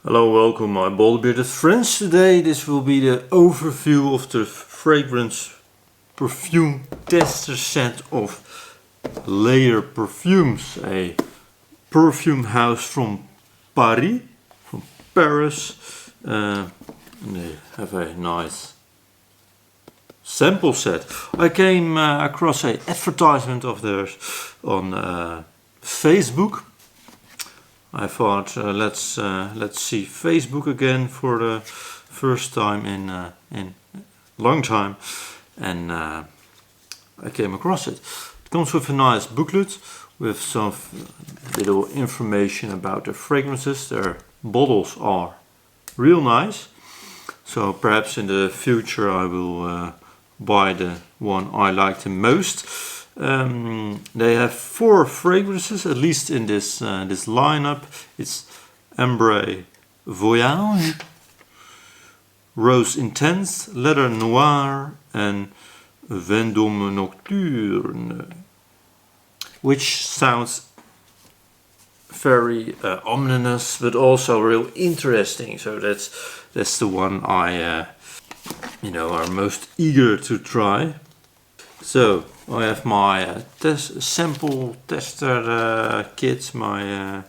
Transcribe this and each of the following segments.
Hello, welcome my bald bearded friends. Today this will be the overview of the fragrance perfume tester set of Layer Perfumes, a perfume house from Paris, from Paris. And they have a nice sample set. I came across an advertisement of theirs on Facebook. I thought let's see Facebook again for the first time in a long time, and I came across it. It comes with a nice booklet with some little information about the fragrances. Their bottles are real nice, so perhaps in the future I will buy the one I like the most. They have 4 fragrances, at least in this lineup. It's Ambre, Voyage, Rose Intense, Leather Noir, and Vendome Nocturne, which sounds very ominous, but also real interesting. So that's the one I, are most eager to try. So I have my sample tester kit, my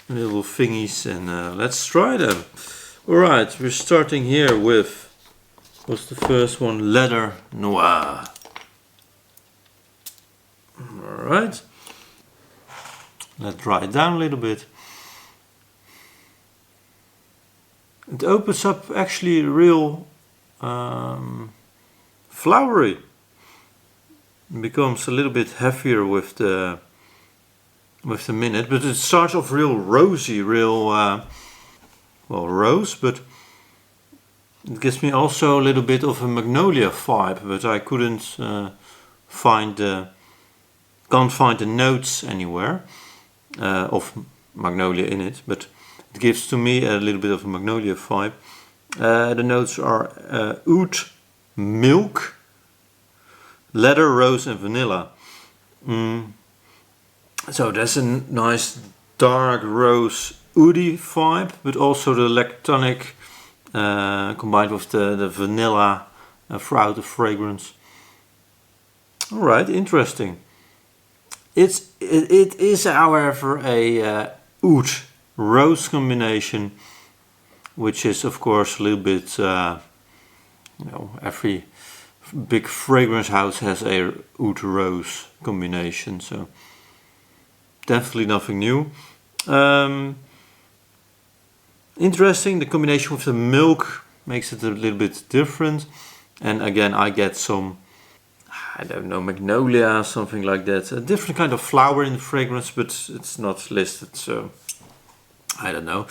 little thingies, and let's try them. Alright, we're starting here with, what's the first one? Leather Noir. Alright, let's dry it down a little bit. It opens up actually real flowery. It becomes a little bit heavier with the minute, but it starts off real rosy, real well, rose, but it gives me also a little bit of a magnolia vibe, but I can't find the notes anywhere of magnolia in it, but it gives to me a little bit of a magnolia vibe. The notes are oud, milk, leather, rose and vanilla. So that's a nice dark rose oudi vibe, but also the lactonic combined with the vanilla throughout the fragrance. Alright, interesting. It is however a oud rose combination, which is of course a little bit, every big fragrance house has a oud rose combination, so definitely nothing new. Interesting, the combination with the milk makes it a little bit different, and again I get some, I don't know, magnolia, something like that, a different kind of flower in the fragrance, but it's not listed, so I don't know.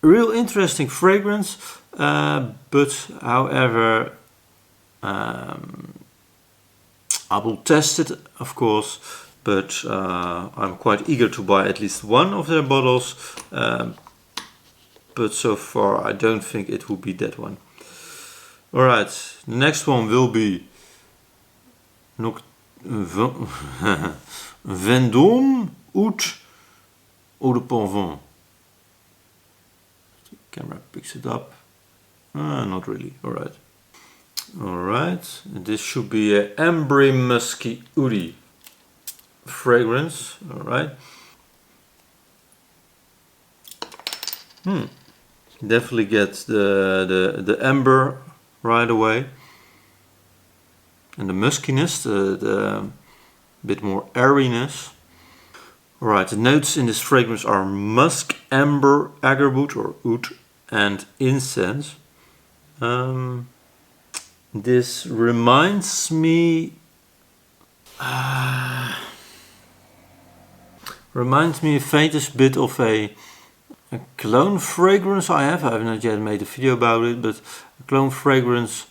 Real interesting fragrance, but however I will test it, of course, but I'm quite eager to buy at least one of their bottles, but so far I don't think it will be that one. Alright, the next one will be Vendome Oud Eau de Parfum. The camera picks it up. Not really. Alright. Alright, this should be a Ambre Musky Oudi fragrance. Alright. Definitely get the amber right away. And the muskiness, the bit more airiness. Alright, the notes in this fragrance are musk, amber, agarwood or oud, and incense. This reminds me a faintest bit of a cologne fragrance I have not yet made a video about it, but a cologne fragrance,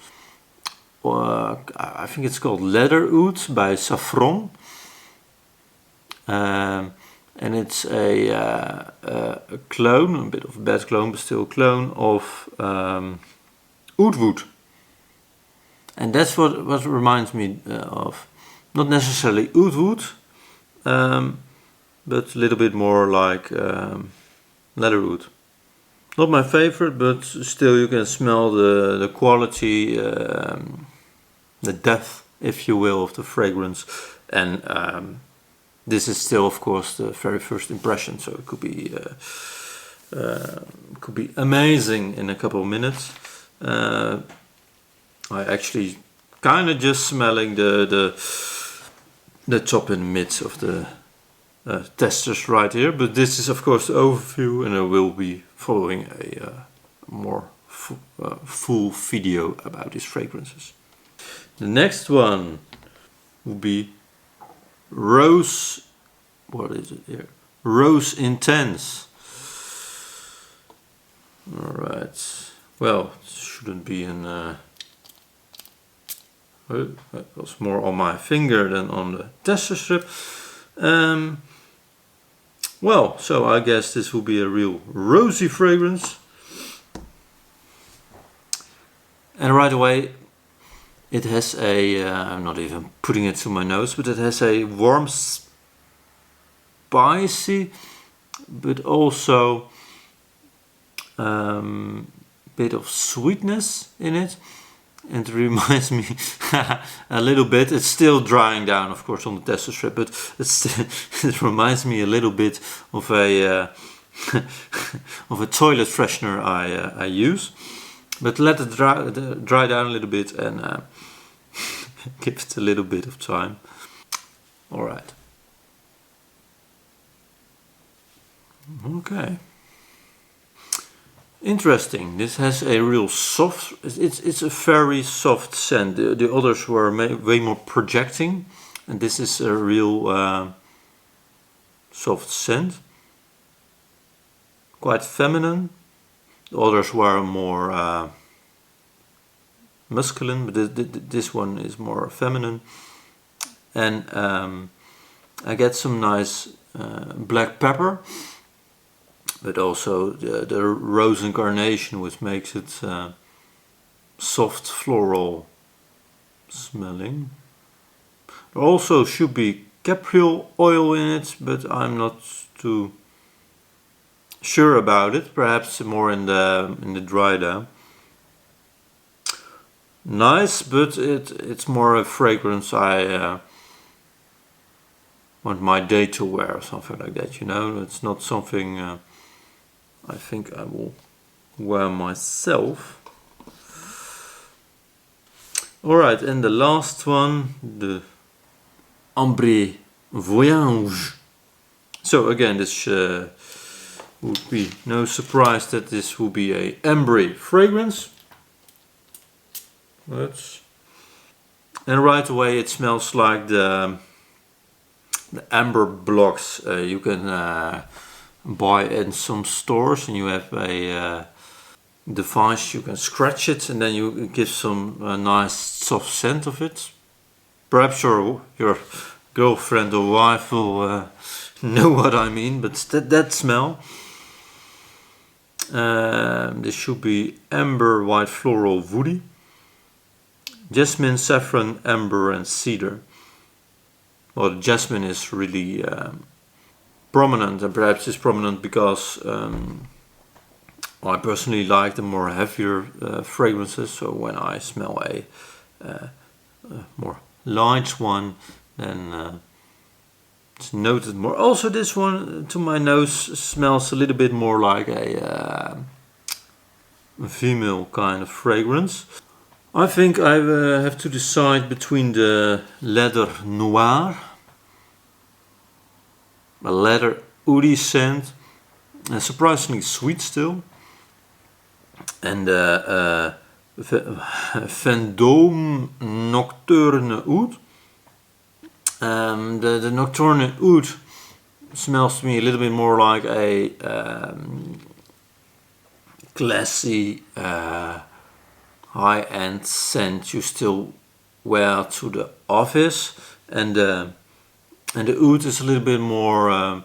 I think it's called Leather Oud by Saffron, and it's a clone, a bit of a bad clone, but still a clone of oud wood. And that's what reminds me of. Not necessarily oud wood, but a little bit more like leather wood. Not my favorite, but still you can smell the quality, the depth, if you will, of the fragrance. And this is still, of course, the very first impression, so it could be amazing in a couple of minutes. I actually kind of just smelling the top and mids of the testers right here, but this is of course the overview, and I will be following a more full video about these fragrances. The next one will be Rose, what is it here? Rose Intense. Alright, well, it shouldn't be in that was more on my finger than on the tester strip. Well, so I guess this will be a real rosy fragrance. And right away it has a, I'm not even putting it to my nose, but it has a warm, spicy, but also bit of sweetness in it. And it reminds me a little bit, it's still drying down of course on the tester strip, but it reminds me a little bit of a of a toilet freshener I use. But let it dry down a little bit and give it a little bit of time. Alright. Okay. Interesting. This has a real soft, it's a very soft scent. The others were way more projecting, and this is a real soft scent. Quite feminine. The others were more masculine, but this one is more feminine. And I get some nice black pepper, but also the rose and carnation, which makes it soft floral smelling. There also should be capriol oil in it, but I'm not too sure about it. Perhaps more in the dry down. Nice, but it's more a fragrance I want my day to wear or something like that. You know, it's not something I think I will wear myself. Alright, and the last one, the Ambre Voyage. So again, this would be no surprise that this will be a ambre fragrance. And right away it smells like the amber blocks you can buy in some stores, and you have a device, you can scratch it and then you give some nice soft scent of it. Perhaps your girlfriend or wife will know what I mean, but that smell. This should be amber, white floral, woody, jasmine, saffron, amber and cedar. Well, the jasmine is really prominent, and perhaps it's prominent because I personally like the more heavier fragrances, so when I smell a more light one, then it's noted more. Also, this one to my nose smells a little bit more like a female kind of fragrance. I think I have to decide between the leather Noir, a leather woody scent, surprisingly sweet still, and Vendome Nocturne oud. The Nocturne oud smells to me a little bit more like a classy high-end scent you still wear to the office, and the oud is a little bit more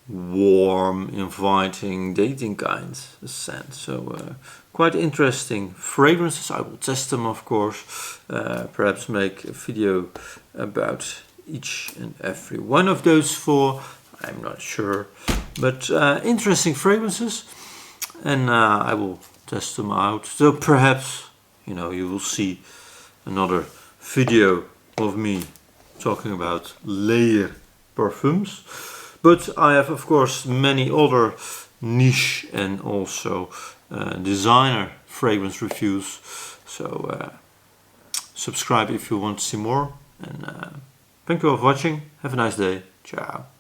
warm, inviting, dating kind of scent. So quite interesting fragrances. I will test them, of course, perhaps make a video about each and every one of those four. I'm not sure, but interesting fragrances, and I will test them out. So perhaps, you know, you will see another video of me talking about layer parfums. But I have, of course, many other niche and also designer fragrance reviews. So subscribe if you want to see more. And thank you all for watching. Have a nice day. Ciao.